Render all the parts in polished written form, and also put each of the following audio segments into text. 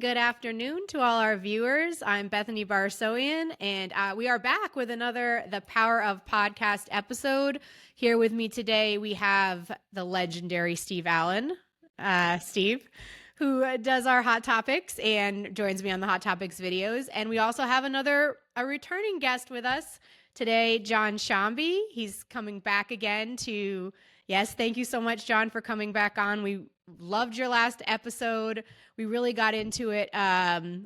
Good afternoon to all our viewers. I'm Bethany Barsoian, and we are back with another The Power of Podcast episode. Here with me today, we have the legendary Steve Allen. Steve, who does our Hot Topics and joins me on the Hot Topics videos. And we also have a returning guest with us today, John Shambi. He's coming back again to, yes, thank you so much, John, for coming back on. We loved your last episode. We really got into it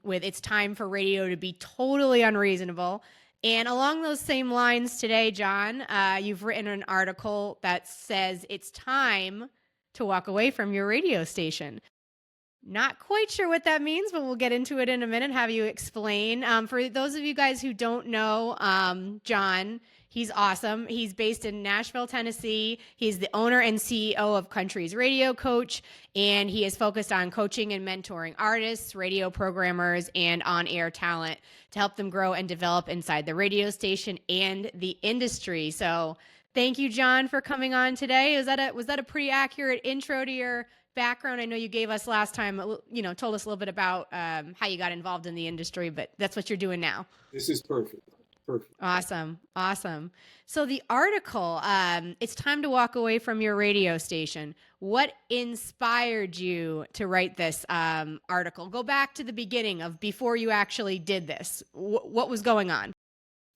with It's Time for Radio to Be Totally Unreasonable. And along those same lines today, John, you've written an article that says it's time to walk away from your radio station. Not quite sure what that means, but we'll get into it in a minute, have you explain. For those of you guys who don't know, John, he's awesome. He's based in Nashville, Tennessee. He's the owner and CEO of Country's Radio Coach, and he is focused on coaching and mentoring artists, radio programmers, and on-air talent to help them grow and develop inside the radio station and the industry. So thank you, John, for coming on today. Was that a pretty accurate intro to your background? I know you gave us last time, told us a little bit about how you got involved in the industry, but that's what you're doing now. This is perfect. Perfect. Awesome. So the article, it's time to walk away from your radio station. What inspired you to write this article? Go back to the beginning of before you actually did this. What was going on?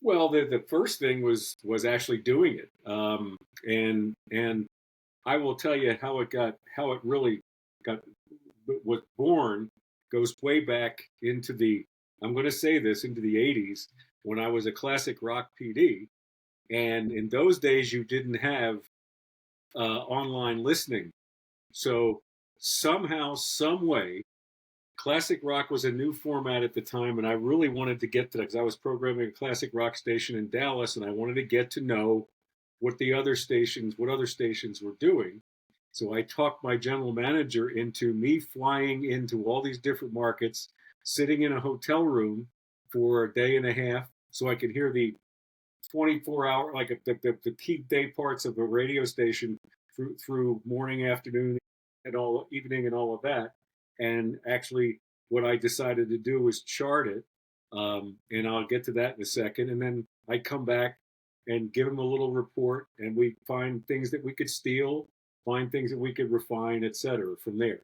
Well, the first thing was actually doing it, and I will tell you how it really was born. Goes way back into I'm going to say this, into the 80s, when I was a classic rock PD. And in those days, you didn't have online listening. So somehow, some way, classic rock was a new format at the time, and I really wanted to get to that because I was programming a classic rock station in Dallas, and I wanted to get to know what other stations were doing. So I talked my general manager into me flying into all these different markets, sitting in a hotel room for a day and a half, so I could hear the 24-hour, like the key day parts of a radio station through morning, afternoon, and all evening, and all of that. And actually, what I decided to do was chart it, and I'll get to that in a second. And then I come back and give them a little report, and we find things that we could steal, find things that we could refine, etc. from there.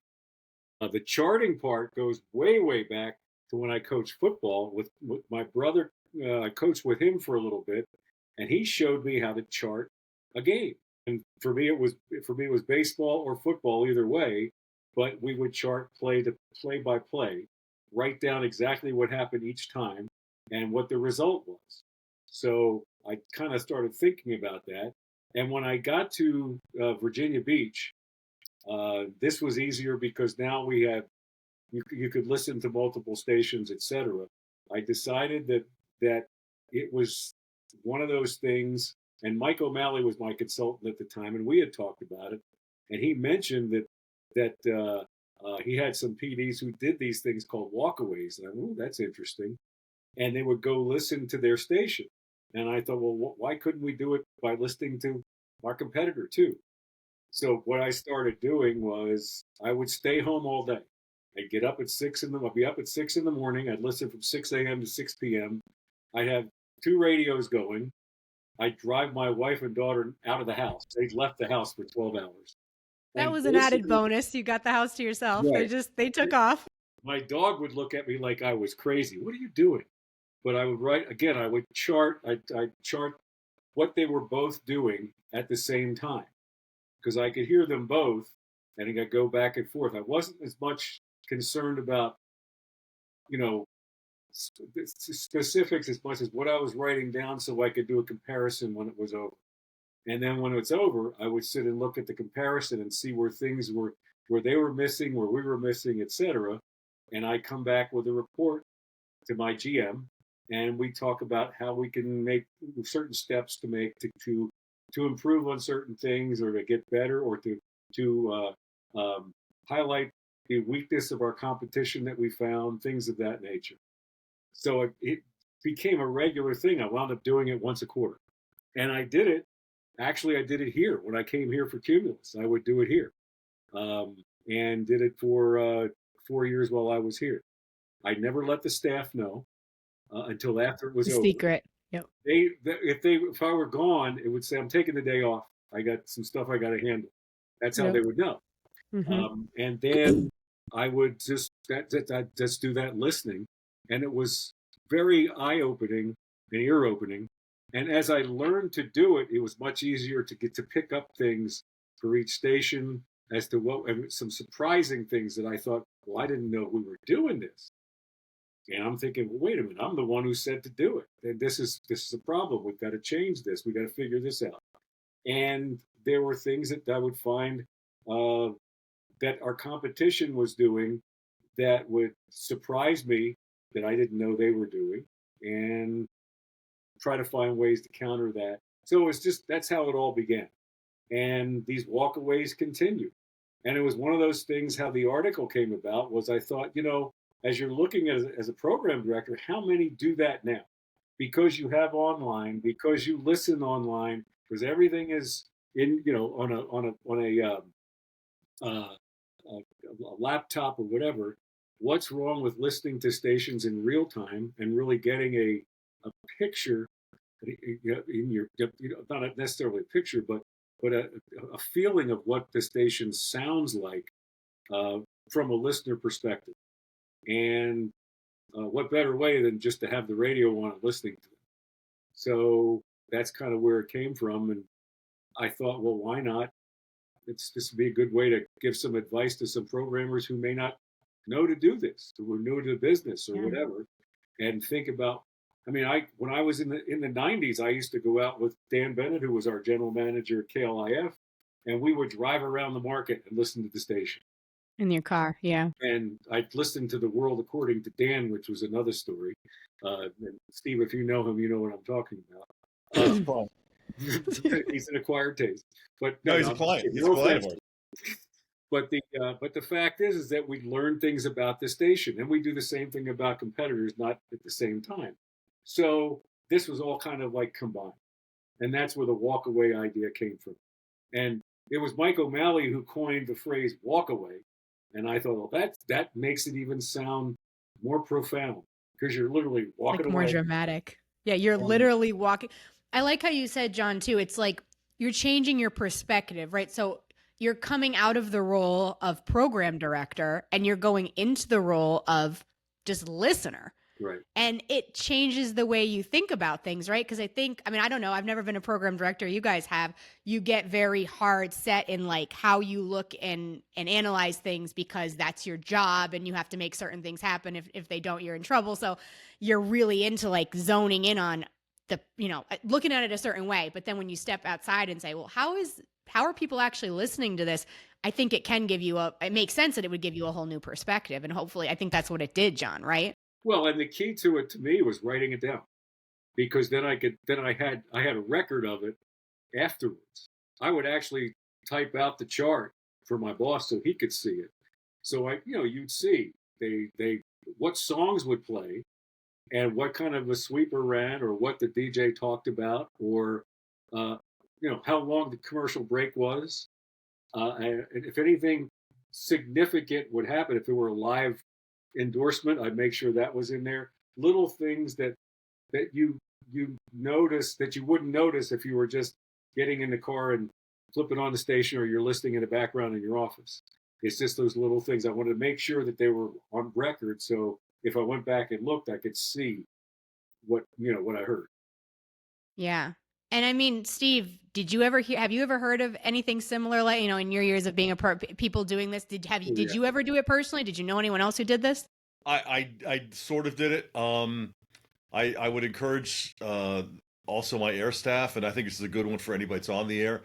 The charting part goes way, way back to when I coached football with my brother. I coached with him for a little bit, and he showed me how to chart a game. And for me, it was baseball or football, either way. But we would chart play by play, write down exactly what happened each time and what the result was. So I kind of started thinking about that. And when I got to Virginia Beach, this was easier because now we had you could listen to multiple stations, etc. I decided that it was one of those things, and Mike O'Malley was my consultant at the time, and we had talked about it, and he mentioned that he had some PDs who did these things called walkaways, and I thought, that's interesting, and they would go listen to their station, and I thought, well, why couldn't we do it by listening to our competitor too? So what I started doing was I would stay home all day. I'd get up at I'd be up at 6 in the morning. I'd listen from 6 a.m. to 6 p.m. I'd have 2 radios going. I'd drive my wife and daughter out of the house. They'd left the house for 12 hours. That was an added bonus. You got the house to yourself. Right. They took off. My dog would look at me like I was crazy. What are you doing? But I would write, again, I would chart, I'd chart what they were both doing at the same time, because I could hear them both, and I could go back and forth. I wasn't as much concerned about, specifics as much as what I was writing down, so I could do a comparison when it was over. And then when it's over, I would sit and look at the comparison and see where things were, where they were missing, where we were missing, etc. And I come back with a report to my GM, and we talk about how we can make certain steps to make to improve on certain things, or to get better, or to highlight the weakness of our competition that we found, things of that nature. So it became a regular thing. I wound up doing it once a quarter, and I did it. Actually, I did it here when I came here for Cumulus. I would do it here, and did it for 4 years while I was here. I never let the staff know until after it was The over. secret. Yep. If I were gone, it would say, I'm taking the day off. I got some stuff I got to handle. That's how they Yep. would know. Mm-hmm. And then I would just do that listening, and it was very eye opening and ear opening. And as I learned to do it, it was much easier to get to pick up things for each station as to what and some surprising things that I thought, well, I didn't know we were doing this. And I'm thinking, well, wait a minute, I'm the one who said to do it. And this is a problem. We've got to change this. We got to figure this out. And there were things that I would find uh, that our competition was doing that would surprise me that I didn't know they were doing, and try to find ways to counter that. So it's just that's how it all began. And these walkaways continued. And it was one of those things how the article came about was I thought, as you're looking as a program director, how many do that now? Because you have online, because you listen online, because everything is in, uh, a laptop or whatever. What's wrong with listening to stations in real time and really getting a picture in your, not necessarily a picture, but a feeling of what the station sounds like uh, from a listener perspective. And what better way than just to have the radio on and listening to it? So that's kind of where it came from. And I thought, well, why not? This would be a good way to give some advice to some programmers who may not know to do this, who are new to the business or Yeah. whatever, and think about. I mean, when I was in the '90s, I used to go out with Dan Bennett, who was our general manager at KLIF, and we would drive around the market and listen to the station. In your car. Yeah. And I'd listened to The World According to Dan, which was another story. And Steve, if you know him, you know what I'm talking about. It's fun. He's an acquired taste, but No, he's a client. He's a no client of offense. ours. But the fact is that we learn things about the station, and we do the same thing about competitors, not at the same time. So this was all kind of like combined, and that's where the walkaway idea came from. And it was Mike O'Malley who coined the phrase walkaway, and I thought, well, that makes it even sound more profound because you're literally walking Like more away. dramatic. Yeah, you're literally walking. I like how you said, John, too. It's like you're changing your perspective, right? So you're coming out of the role of program director and you're going into the role of just listener. Right. And it changes the way you think about things, right? Because I don't know, I've never been a program director. You guys have. You get very hard set in like how you look and analyze things because that's your job and you have to make certain things happen. If they don't, you're in trouble. So you're really into like zoning in on the, looking at it a certain way. But then when you step outside and say, well, how are people actually listening to this? I think it can give you it makes sense that it would give you a whole new perspective. And hopefully, I think that's what it did, John, right? Well, and the key to it to me was writing it down, because then I had a record of it afterwards. I would actually type out the chart for my boss so he could see it. So you'd see they what songs would play and what kind of a sweeper ran or what the DJ talked about or how long the commercial break was. And if anything significant would happen, if there were a live endorsement, I'd make sure that was in there. Little things that you notice that you wouldn't notice if you were just getting in the car and flipping on the station or you're listening in the background in your office. It's just those little things. I wanted to make sure that they were on record, so if I went back and looked, I could see what I heard. Yeah. And I mean, Steve, have you ever heard of anything similar, like, in your years of being people doing this? Did you ever do it personally? Did you know anyone else who did this? I sort of did it. I would encourage also my air staff, and I think this is a good one for anybody that's on the air,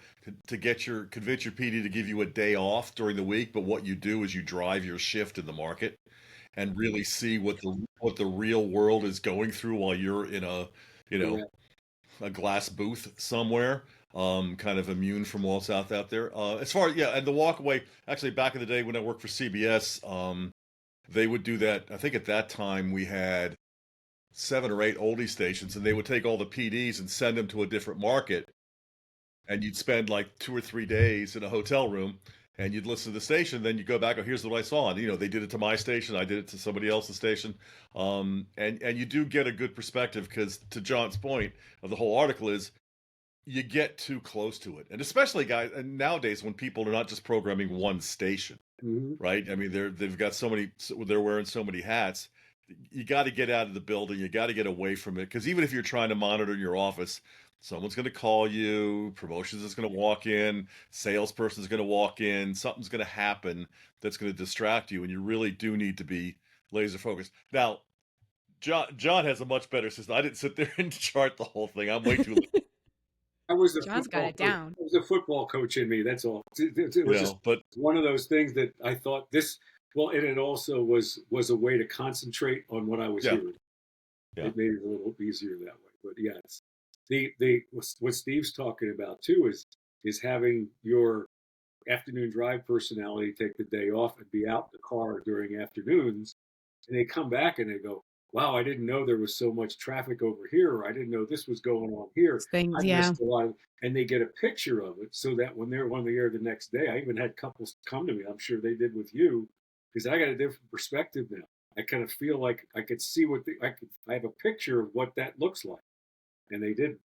to convince your PD to give you a day off during the week. But what you do is you drive your shift in the market and really see what the real world is going through while you're in a glass booth somewhere, kind of immune from what's out there. As far and the walkaway, actually back in the day when I worked for CBS, they would do that. I think at that time we had 7 or 8 oldie stations, and they would take all the PDs and send them to a different market, and you'd spend like 2 or 3 days in a hotel room, and you'd listen to the station. Then you go back, oh, here's what I saw. And, they did it to my station. I did it to somebody else's station. And you do get a good perspective because, to John's point of the whole article, is you get too close to it. And especially, guys, and nowadays when people are not just programming one station, right? I mean, they've got they're wearing so many hats. You got to get out of the building. You got to get away from it. Because even if you're trying to monitor your office, someone's going to call you, promotions is going to walk in, salesperson's going to walk in, something's going to happen that's going to distract you, and you really do need to be laser focused. Now, John has a much better system. I didn't sit there and chart the whole thing. I'm way too late. I was a John's got it coach. down. I was a football coach in me. That's all. It was just but one of those things that I thought this. Well, and it also was a way to concentrate on what I was hearing. Yeah. It made it a little easier that way. But yeah, it's what Steve's talking about too is having your afternoon drive personality take the day off and be out in the car during afternoons, and they come back and they go, wow, I didn't know there was so much traffic over here, or I didn't know this was going on here. Things, I yeah. missed a lot and they get a picture of it so that when they're on the air the next day, I even had couples come to me, I'm sure they did with you, because I got a different perspective now. I kind of feel like I could see I have a picture of what that looks like. And they did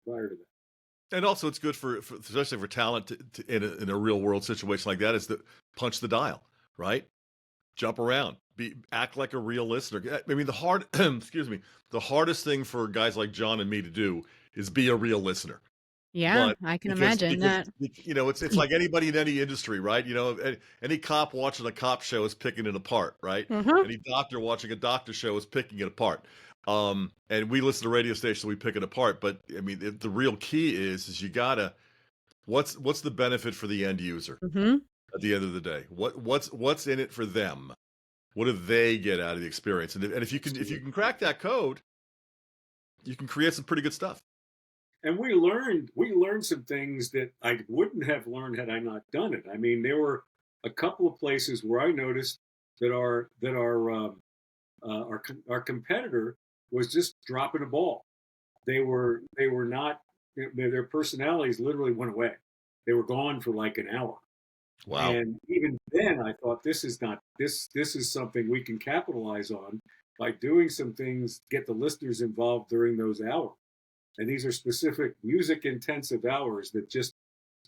prior to that. And also, it's good for especially for talent in a real world situation like that, is to punch the dial, right? Jump around, act like a real listener. I mean, the hardest thing for guys like John and me to do is be a real listener. Yeah, I can imagine that. It's like anybody in any industry, right? Any cop watching a cop show is picking it apart, right? Any doctor watching a doctor show is picking it apart. And we listen to radio stations, we pick it apart. But I mean, the real key is you gotta, what's the benefit for the end user at the end of the day? What's in it for them? What do they get out of the experience? And if you can crack that code, you can create some pretty good stuff. And we learned some things that I wouldn't have learned had I not done it. I mean, there were a couple of places where I noticed that our competitor was just dropping a ball. They were not, their personalities literally went away. They were gone for like an hour. Wow. And even then I thought this is something we can capitalize on by doing some things, get the listeners involved during those hours. And these are specific music intensive hours that just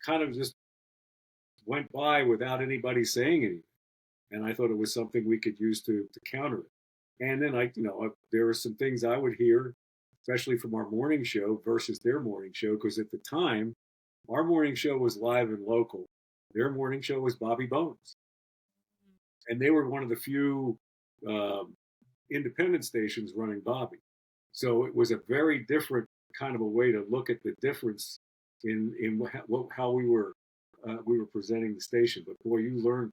kind of just went by without anybody saying anything. And I thought it was something we could use to counter it. And then there were some things I would hear, especially from our morning show versus their morning show, because at the time, our morning show was live and local. Their morning show was Bobby Bones. And they were one of the few independent stations running Bobby. So it was a very different kind of a way to look at the difference in how we were presenting the station. But boy, you learn.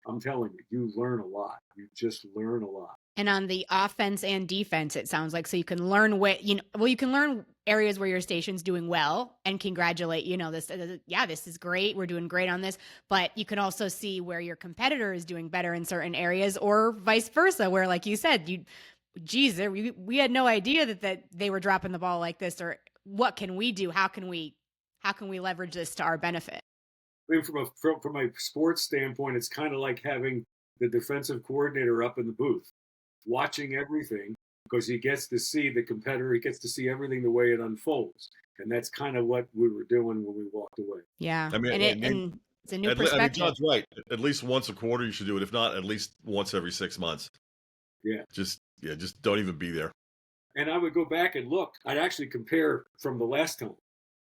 I'm telling you learn a lot. You just learn a lot. And on the offense and defense, it sounds like, so you can learn you can learn areas where your station's doing well and congratulate, this is great. We're doing great on this. But you can also see where your competitor is doing better in certain areas, or vice versa, where, like you said, we had no idea that they were dropping the ball like this, or what can we do? How can we leverage this to our benefit? I mean, from a sports standpoint, it's kind of like having the defensive coordinator up in the booth, watching everything, because he gets to see the competitor, he gets to see everything the way it unfolds, and that's kind of what we were doing when we walked away. Yeah, I mean, and it's a new perspective. John's right. At least once a quarter, you should do it. If not, at least once every 6 months. Yeah. Just don't even be there. And I would go back and look. I'd actually compare from the last time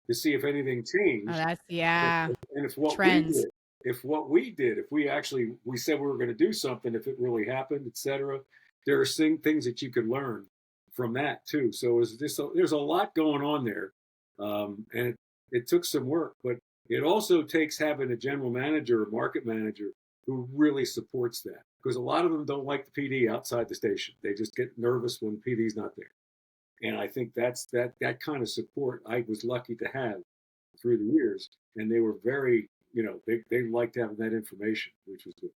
to see if anything changed. Oh, that's And if what trends. we did, if we said we were going to do something, if it really happened, etc. There are things that you could learn from that too. So there's a lot going on there, and it took some work, but it also takes having a general manager or market manager who really supports that, because a lot of them don't like the PD outside the station. They just get nervous when the PD's not there. And I think that's that kind of support I was lucky to have through the years. And they were very, they liked having that information, which was good.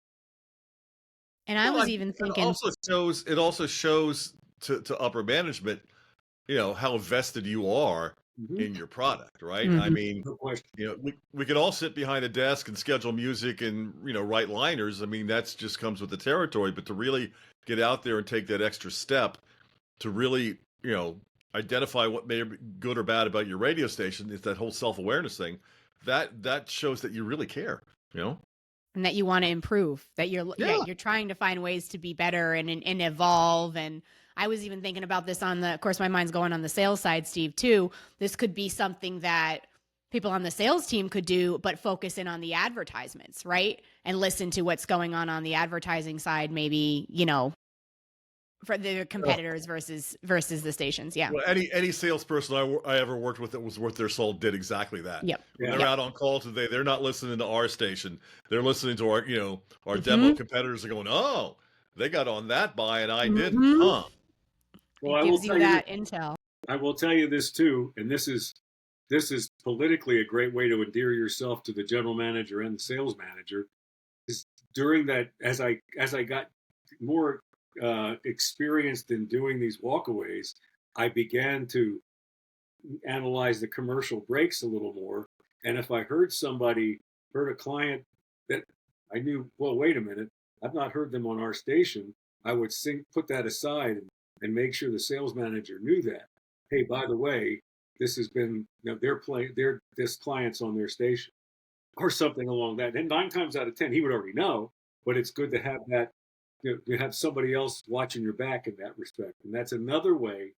And I was even thinking, it also shows to upper management, how vested you are Mhm. in your product, right? I Mhm. mean, No question. we could all sit behind a desk and schedule music and write liners. I mean, that's just comes with the territory. But to really get out there and take that extra step to really identify what may be good or bad about your radio station, is that whole self-awareness thing. That shows that you really care. You know? And that you want to improve, that Yeah. you're trying to find ways to be better and evolve. And I was even thinking about this of course my mind's going on the sales side, Steve, too. This could be something that people on the sales team could do, but focus in on the advertisements, right? And listen to what's going on the advertising side, maybe, for the competitors versus the stations. Yeah. Well, any salesperson I ever worked with that was worth their salt did exactly that. Yep. When Yeah. they're out on call today, they're not listening to our station. They're listening to our demo. Mhm. Competitors are going, oh, they got on that buy and I didn't, Mhm. huh? Well, It I will gives you tell you this. that intel. I will tell you this too, and this is politically a great way to endear yourself to the general manager and the sales manager. Is during that, as I got more experienced in doing these walkaways, I began to analyze the commercial breaks a little more. And if I heard a client that I knew, well, wait a minute, I've not heard them on our station, I would put that aside and make sure the sales manager knew that. Hey, by the way, this has been, they're playing, this client's on their station or something along that. And 9 times out of 10, he would already know, but it's good to have that, to have somebody else watching your back in that respect. And that's another way,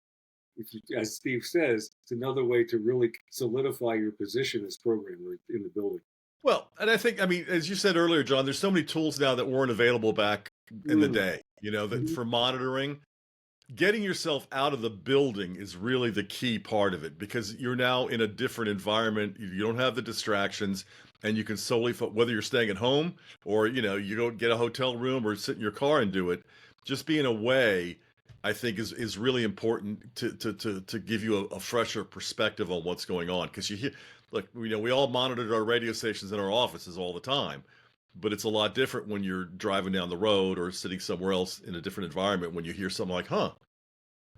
if you, as Steve says, it's another way to really solidify your position as programmer in the building. Well, and I mean, as you said earlier, John, there's so many tools now that weren't available back in the Mm. day, that Mhm. for monitoring. Getting yourself out of the building is really the key part of it, because you're now in a different environment. You don't have the distractions, and you can solely whether you're staying at home or you go get a hotel room or sit in your car and do it. Just being away, I think, is really important to give you a fresher perspective on what's going on, because you hear, look, we all monitored our radio stations in our offices all the time. But it's a lot different when you're driving down the road or sitting somewhere else in a different environment, when you hear something like, huh,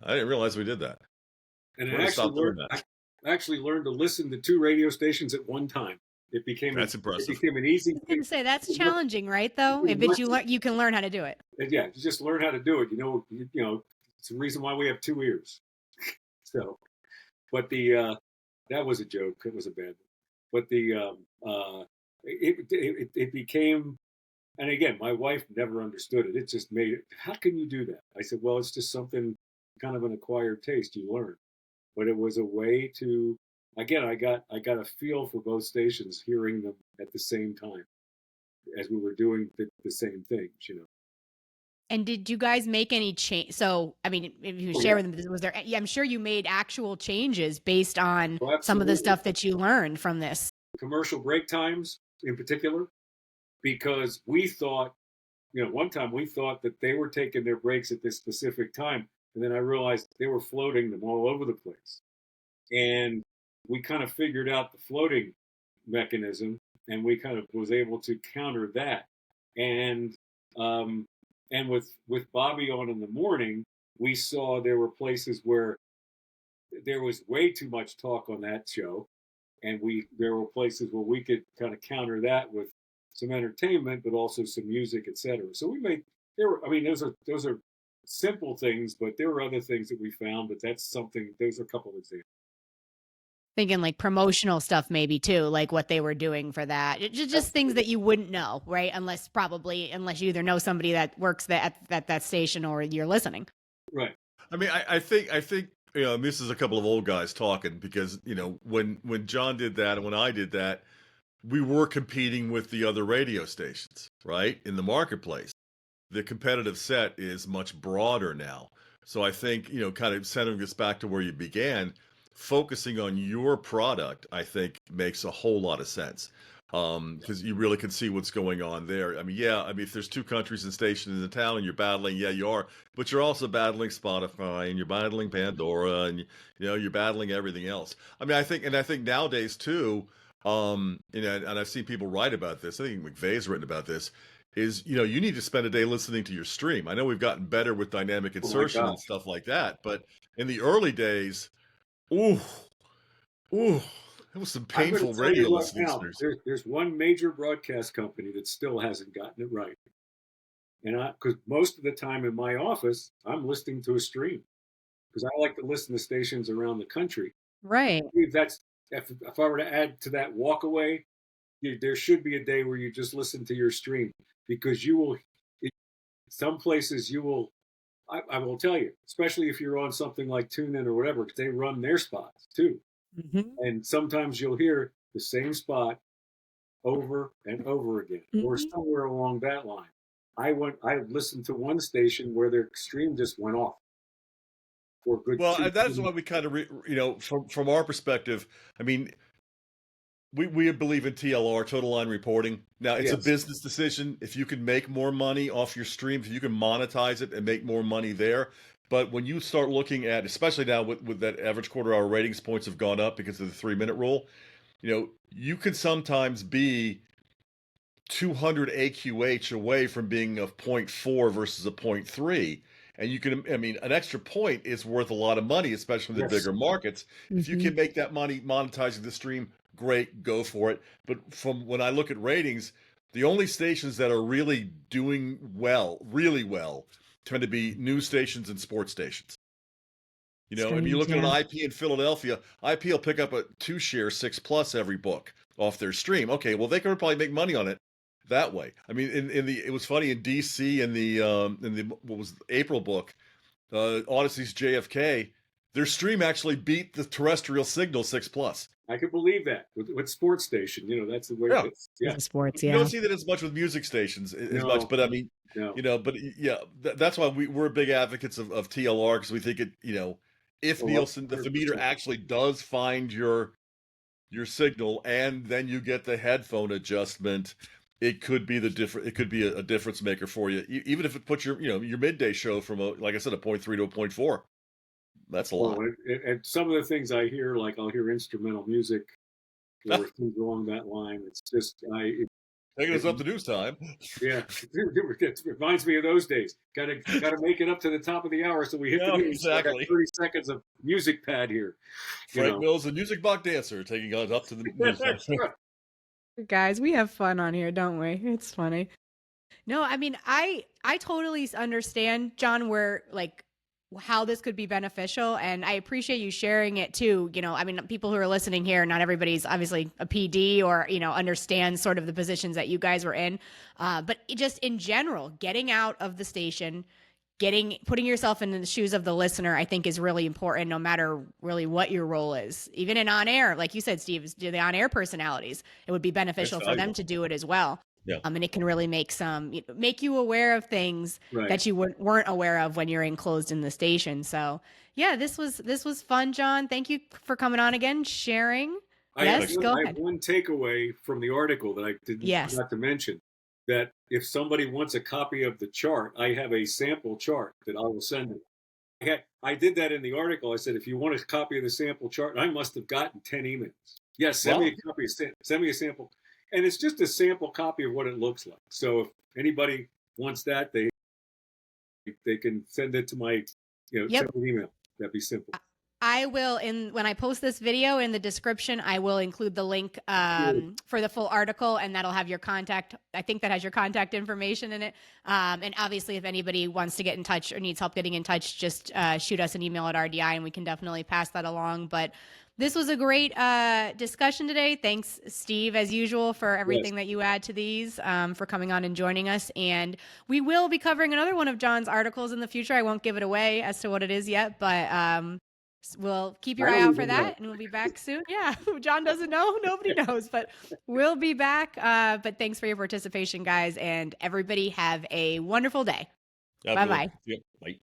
I didn't realize we did that. And We're going to stop doing I that. actually learned to listen to 2 radio stations at one time. That's impressive. An easy I was thing. gonna say that's challenging, right? Though, but you can learn how to do it. Yeah, you just learn how to do it. It's the reason why we have 2 ears. So, but that was a joke. It was a bad one. But it became, and again, my wife never understood it. It just made it. How can you do that? I said, well, it's just something, kind of an acquired taste you learn. But it was a way to, again, I got a feel for both stations, hearing them at the same time as we were doing the same things. And did you guys make any change? So, I mean, if you Oh share yeah, with them, was there? Yeah, I'm sure you made actual changes based on oh, some of the absolutely. stuff that you learned from this. Commercial break times in particular, because we thought, one time we thought that they were taking their breaks at this specific time, and then I realized they were floating them all over the place. And we kind of figured out the floating mechanism, and we kind of was able to counter that. And um, and with Bobby on in the morning, we saw there were places where there was way too much talk on that show, and there were places where we could kind of counter that with some entertainment, but also some music, etc. So we made there were, I mean, those are simple things, but there were other things that we found. But that's something. Those are a couple of examples. Thinking like promotional stuff, maybe too, like what they were doing for that. Just things that you wouldn't know, right? Unless you either know somebody that works at that station or you're listening. Right. I mean, I think this is a couple of old guys talking, because when John did that and when I did that, we were competing with the other radio stations, right, in the marketplace. The competitive set is much broader now. So I think, kind of sending us back to where you began, focusing on your product, I think makes a whole lot of sense. Because you really can see what's going on there. I mean, yeah, I mean, if there's 2 countries and stations in the town and you're battling, yeah, you are, but you're also battling Spotify and you're battling Pandora and you're battling everything else. I mean, I think nowadays too, and I've seen people write about this. I think McVeigh's written about this, is you need to spend a day listening to your stream. I know we've gotten better with dynamic Oh my insertion and gosh. stuff like that, but in the early days, ooh, Ooh, that was some I'm going painful to tell you radio right listening now, experience. there's one major broadcast company that still hasn't gotten it right. And because most of the time in my office, I'm listening to a stream because I like to listen to stations around the country. Right. That's if I were to add to that walk away, there should be a day where you just listen to your stream because you will. Some places you will. I will tell you, especially if you're on something like TuneIn or whatever, because they run their spots too, Mm-hmm. and sometimes you'll hear the same spot over and over again, or Mm-hmm. somewhere along that line. I listened to one station where their stream just went off for a good Well, two. and that's why we kind of, from our perspective, I mean, we believe in TLR, total line reporting. Now, it's a Yes, business decision. If you can make more money off your stream, if you can monetize it and make more money there. But when you start looking at, especially now with that average quarter hour ratings points have gone up because of the 3 minute rule, you can sometimes be 200 AQH away from being a point 0.4 versus a point 0.3. And you can, I mean, an extra point is worth a lot of money, especially in the yes. bigger markets. If you Mm-hmm. can make that money monetizing the stream, great, go for it. But from when I look at ratings, the only stations that are really doing well, really well, tend to be news stations and sports stations. I mean, you Streams, look at an yeah. IP in Philadelphia, IP will pick up a 2 share 6+ every book off their stream. Okay, well, they could probably make money on it that way. I mean, it was funny in DC in the what was April book, Odyssey's JFK, their stream actually beat the terrestrial signal 6+. I could believe that with sports station. That's the way. Yeah, Yeah. With the sports, you don't yeah. see that as much with music stations as much, No, but I mean, no. but yeah, that's why we're big advocates of TLR because we think if Oh, Nielsen, if the meter 100%. actually does find your signal and then you get the headphone adjustment, it could be it could be a difference maker for you, even if it puts your midday show from like I said, a point 0.3 to a point 0.4. That's a Oh, lot. and some of the things I hear, like I'll hear instrumental music or things along that line. It's just Taking it, us up to news time. yeah, it reminds me of those days. Gotta make it up to the top of the hour so we hit the No, news. So I got exactly. 30 seconds of music pad here. You Frank know. Mills, the music box dancer, taking us up to the news time. Guys, we have fun on here, don't we? It's funny. No, I mean, I totally understand, John, where like how this could be beneficial, and I appreciate you sharing it too. I mean, people who are listening here, not everybody's obviously a PD or understands sort of the positions that you guys were in, but just in general, getting out of the station, putting yourself in the shoes of the listener, I think is really important, no matter really what your role is. Even in on air, like you said, Steve, the on air personalities, it would be That's beneficial for them valuable. to do it as well. Yeah. And it can really make you aware of things Right. that you weren't aware of when you're enclosed in the station. So yeah, this was fun, John. Thank you for coming on again, sharing. Yes, go I have ahead. one takeaway from the article that I didn't Yes. forgot to mention. That if somebody wants a copy of the chart, I have a sample chart that I will send them. I did that in the article. I said, if you want a copy of the sample chart, I must have gotten 10 emails. Yes, send me a copy. Send me a sample, and it's just a sample copy of what it looks like. So if anybody wants that, they can send it to my send me an email. That'd be simple. I will, when I post this video in the description, I will include the link for the full article, and that'll have your contact. I think that has your contact information in it. And obviously, if anybody wants to get in touch or needs help getting in touch, just shoot us an email at RDI, and we can definitely pass that along. But this was a great discussion today. Thanks, Steve, as usual, for everything that you add to these, for coming on and joining us. And we will be covering another one of John's articles in the future. I won't give it away as to what it is yet, but we'll keep your eye out for that, and we'll be back soon. Yeah, John doesn't know. Nobody knows, but we'll be back. But thanks for your participation, guys, and everybody have a wonderful day. Bye-bye. Yep. Bye.